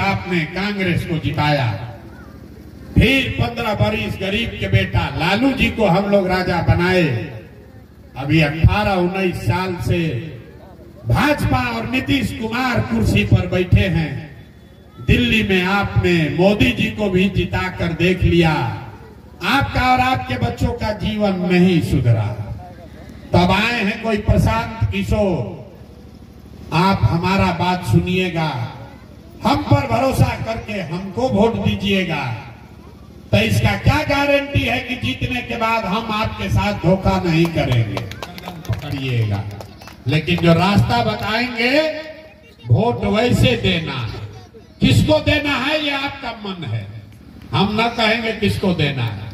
आपने कांग्रेस को जिताया, फिर 15 बरिस गरीब के बेटा लालू जी को हम लोग राजा बनाए। अभी 18-19 साल से भाजपा और नीतीश कुमार कुर्सी पर बैठे हैं। दिल्ली में आपने मोदी जी को भी जिता कर देख लिया, आपका और आपके बच्चों का जीवन नहीं सुधरा। तब आए हैं कोई प्रशांत किशोर, आप हमारा बात सुनिएगा, हम पर भरोसा करके हमको वोट दीजिएगा। तो इसका क्या गारंटी है कि जीतने के बाद हम आपके साथ धोखा नहीं करेंगे, पकड़िएगा। लेकिन जो रास्ता बताएंगे वोट वैसे देना है, किसको देना है ये आपका मन है, हम न कहेंगे किसको देना है,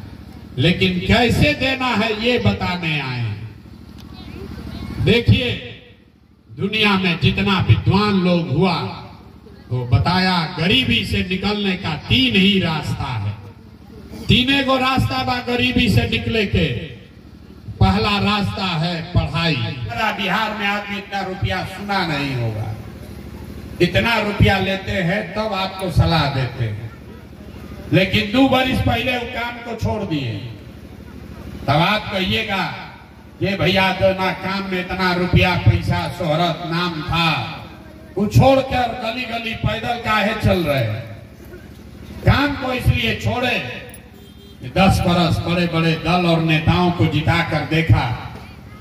लेकिन कैसे देना है ये बताने आए हैं। देखिए दुनिया में जितना विद्वान लोग हुआ तो बताया गरीबी से निकलने का 3 ही रास्ता है। 3 गो रास्ता बा गरीबी से निकले के। पहला रास्ता है पढ़ाई। बिहार में आदमी इतना रुपया सुना नहीं होगा, इतना रुपया लेते हैं तब आपको सलाह देते हैं, लेकिन 2 बरिस पहले वो काम को छोड़ दिए। तब आप कहिएगा ये भैया जो ना काम में इतना रुपया पैसा शोहरत नाम था, वो छोड़कर गली गली पैदल काहे चल रहे हैं। काम को इसलिए छोड़े 10 बरस बड़े बड़े दल और नेताओं को जिताकर देखा,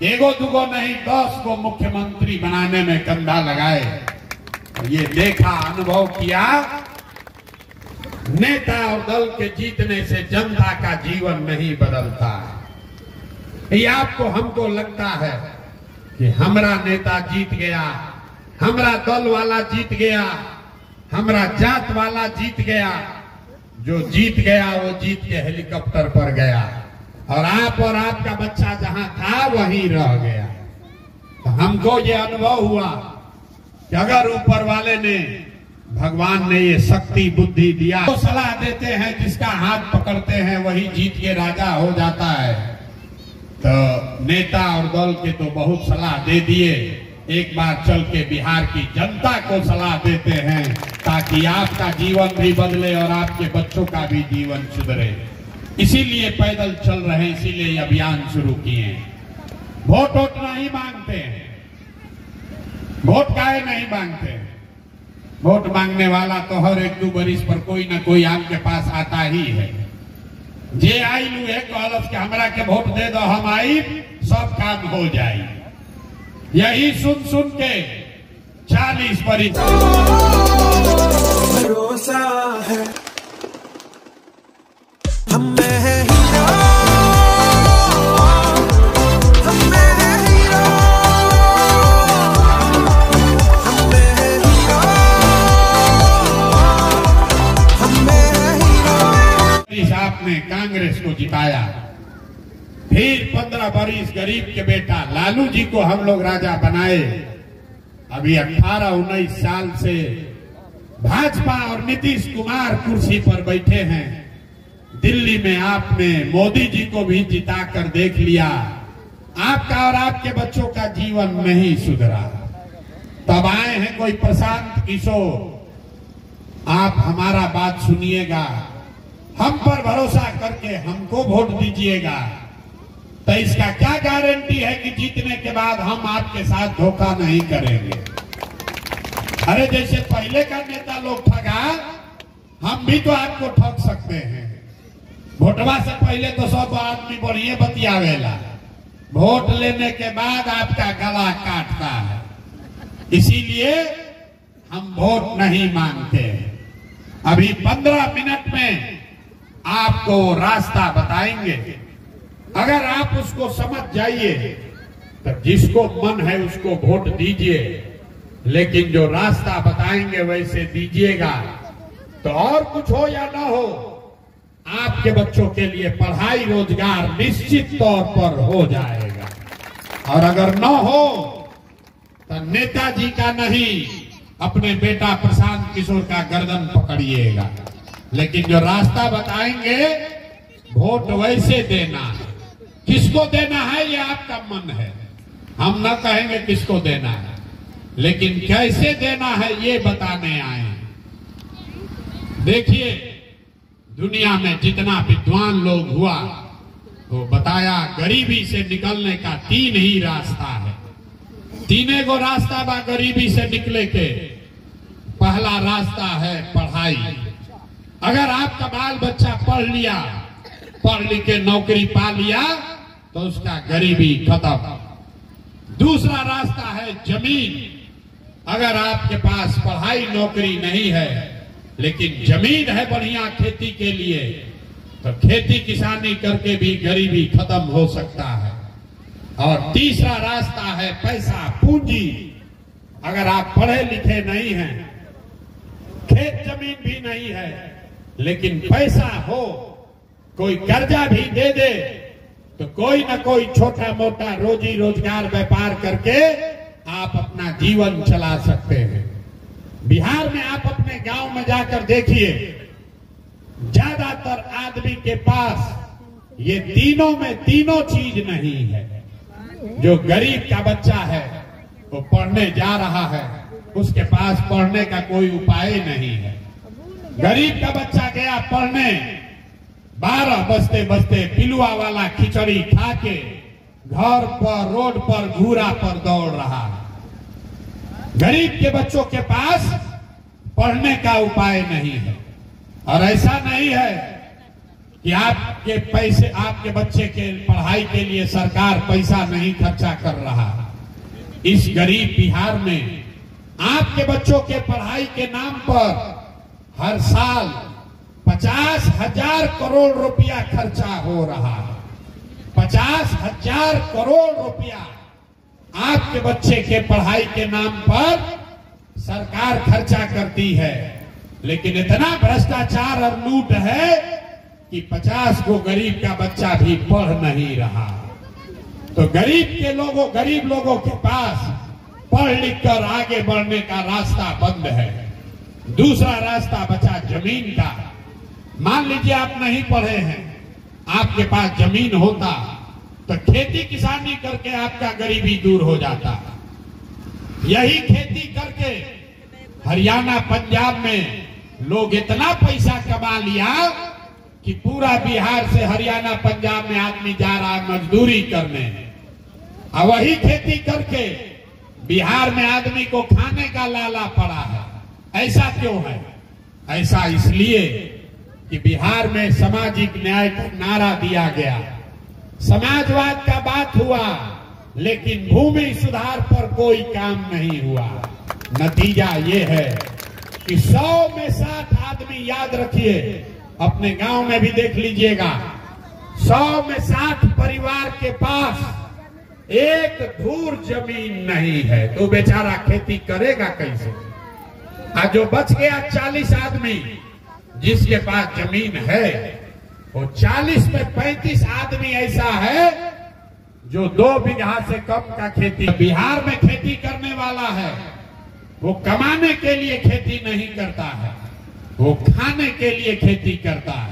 1-2 नहीं 10 को मुख्यमंत्री बनाने में कंधा लगाए। ये देखा, अनुभव किया, नेता और दल के जीतने से जनता का जीवन नहीं बदलता है। ये आपको हमको लगता है कि हमारा नेता जीत गया, हमारा दल वाला जीत गया, हमारा जात वाला जीत गया। जो जीत गया वो जीत के हेलीकॉप्टर पर गया और आपका बच्चा जहां था वहीं रह गया। तो हमको ये अनुभव हुआ कि अगर ऊपर वाले ने, भगवान ने ये शक्ति बुद्धि दिया, तो सलाह देते हैं, जिसका हाथ पकड़ते हैं वही जीत के राजा हो जाता है। तो नेता और दल के तो बहुत सलाह दे दिए, एक बार चल के बिहार की जनता को सलाह देते हैं ताकि आपका जीवन भी बदले और आपके बच्चों का भी जीवन सुधरे। इसीलिए पैदल चल रहे हैं, इसीलिए अभियान शुरू किए हैं। वोट नहीं मांगते हैं, वोट काहे नहीं मांगते हैं? वोट मांगने वाला तो हर 1-2 बरिस पर कोई ना कोई आपके पास आता ही है। जे आई लू है कहलस के हमरा के वोट दे दो, हम आई सब काम हो जाए। यही सुन सुन के 40 बरिस भरोसा है हमें है हीरो, हमें है हीरो, हमें है हीरो, हमें है हीरो। आपने कांग्रेस को जिताया, फिर 15 बरिस गरीब के बेटा लालू जी को हम लोग राजा बनाए। अभी 18-19 साल से भाजपा और नीतीश कुमार कुर्सी पर बैठे हैं। दिल्ली में आपने मोदी जी को भी जिता कर देख लिया, आपका और आपके बच्चों का जीवन नहीं सुधरा। तब आए हैं कोई प्रशांत किशोर, आप हमारा बात सुनिएगा, हम पर भरोसा करके हमको वोट दीजिएगा। तो इसका क्या गारंटी है कि जीतने के बाद हम आपके साथ धोखा नहीं करेंगे। अरे जैसे पहले का नेता लोग ठगा, हम भी तो आपको ठग सकते हैं। वोटवा से पहले तो सब आदमी बढ़िया बतियावेला, वोट लेने के बाद आपका गला काटता है। इसीलिए हम वोट नहीं मांगते। अभी 15 मिनट में आपको रास्ता बताएंगे, अगर आप उसको समझ जाइए तो जिसको मन है उसको वोट दीजिए, लेकिन जो रास्ता बताएंगे वैसे दीजिएगा। तो और कुछ हो या ना हो, आपके बच्चों के लिए पढ़ाई रोजगार निश्चित तौर पर हो जाएगा। और अगर न हो तो नेताजी का नहीं, अपने बेटा प्रशांत किशोर का गर्दन पकड़िएगा। लेकिन जो रास्ता बताएंगे वोट वैसे देना है, किसको देना है ये आपका मन है, हम न कहेंगे किसको देना है, लेकिन कैसे देना है ये बताने आए हैं। देखिए, दुनिया में जितना विद्वान लोग हुआ तो बताया गरीबी से निकलने का 3 ही रास्ता है। 3 गो रास्ता बा गरीबी से निकले के। पहला रास्ता है पढ़ाई। अगर आपका बाल बच्चा पढ़ लिया, पढ़ लिख के नौकरी पा लिया तो उसका गरीबी खत्म। दूसरा रास्ता है जमीन। अगर आपके पास पढ़ाई नौकरी नहीं है लेकिन जमीन है बढ़िया खेती के लिए, तो खेती किसानी करके भी गरीबी खत्म हो सकता है। और तीसरा रास्ता है पैसा, पूंजी। अगर आप पढ़े लिखे नहीं हैं, खेत जमीन भी नहीं है, लेकिन पैसा हो, कोई कर्जा भी दे दे, तो कोई ना कोई छोटा मोटा रोजी रोजगार व्यापार करके आप अपना जीवन चला सकते हैं। बिहार में आप अपने गांव में जाकर देखिए, ज्यादातर आदमी के पास ये तीनों में तीनों चीज नहीं है। जो गरीब का बच्चा है वो पढ़ने जा रहा है, उसके पास पढ़ने का कोई उपाय नहीं है। गरीब का बच्चा गया पढ़ने, 12 बजते बजते पिलुआ वाला खिचड़ी खा के घर पर रोड पर घूरा पर दौड़ रहा है। गरीब के बच्चों के पास पढ़ने का उपाय नहीं है। और ऐसा नहीं है कि आपके पैसे, आपके बच्चे के पढ़ाई के लिए सरकार पैसा नहीं खर्चा कर रहा। इस गरीब बिहार में आपके बच्चों के पढ़ाई के नाम पर हर साल 50,000 करोड़ रुपया खर्चा हो रहा है। 50,000 करोड़ रुपया आपके बच्चे के पढ़ाई के नाम पर सरकार खर्चा करती है। लेकिन इतना भ्रष्टाचार और लूट है कि 50 को गरीब का बच्चा भी पढ़ नहीं रहा। तो गरीब लोगों के पास पढ़ लिख कर आगे बढ़ने का रास्ता बंद है। दूसरा रास्ता बचा जमीन का। मान लीजिए आप नहीं पढ़े हैं, आपके पास जमीन होता तो खेती किसानी करके आपका गरीबी दूर हो जाता। यही खेती करके हरियाणा पंजाब में लोग इतना पैसा कमा लिया कि पूरा बिहार से हरियाणा पंजाब में आदमी जा रहा है मजदूरी करने। और वही खेती करके बिहार में आदमी को खाने का लाला पड़ा है। ऐसा क्यों है? ऐसा इसलिए कि बिहार में सामाजिक न्याय का नारा दिया गया, समाजवाद का बात हुआ, लेकिन भूमि सुधार पर कोई काम नहीं हुआ। नतीजा ये है कि 100 में 60 आदमी, याद रखिए, अपने गांव में भी देख लीजिएगा, 100 में 60 परिवार के पास एक धूर जमीन नहीं है। तो बेचारा खेती करेगा कैसे? आज जो बच गया 40 आदमी जिसके पास जमीन है, वो 40 में 35 आदमी ऐसा है जो 2 बीघा से कम का खेती। बिहार में खेती करने वाला है वो कमाने के लिए खेती नहीं करता है, वो खाने के लिए खेती करता है।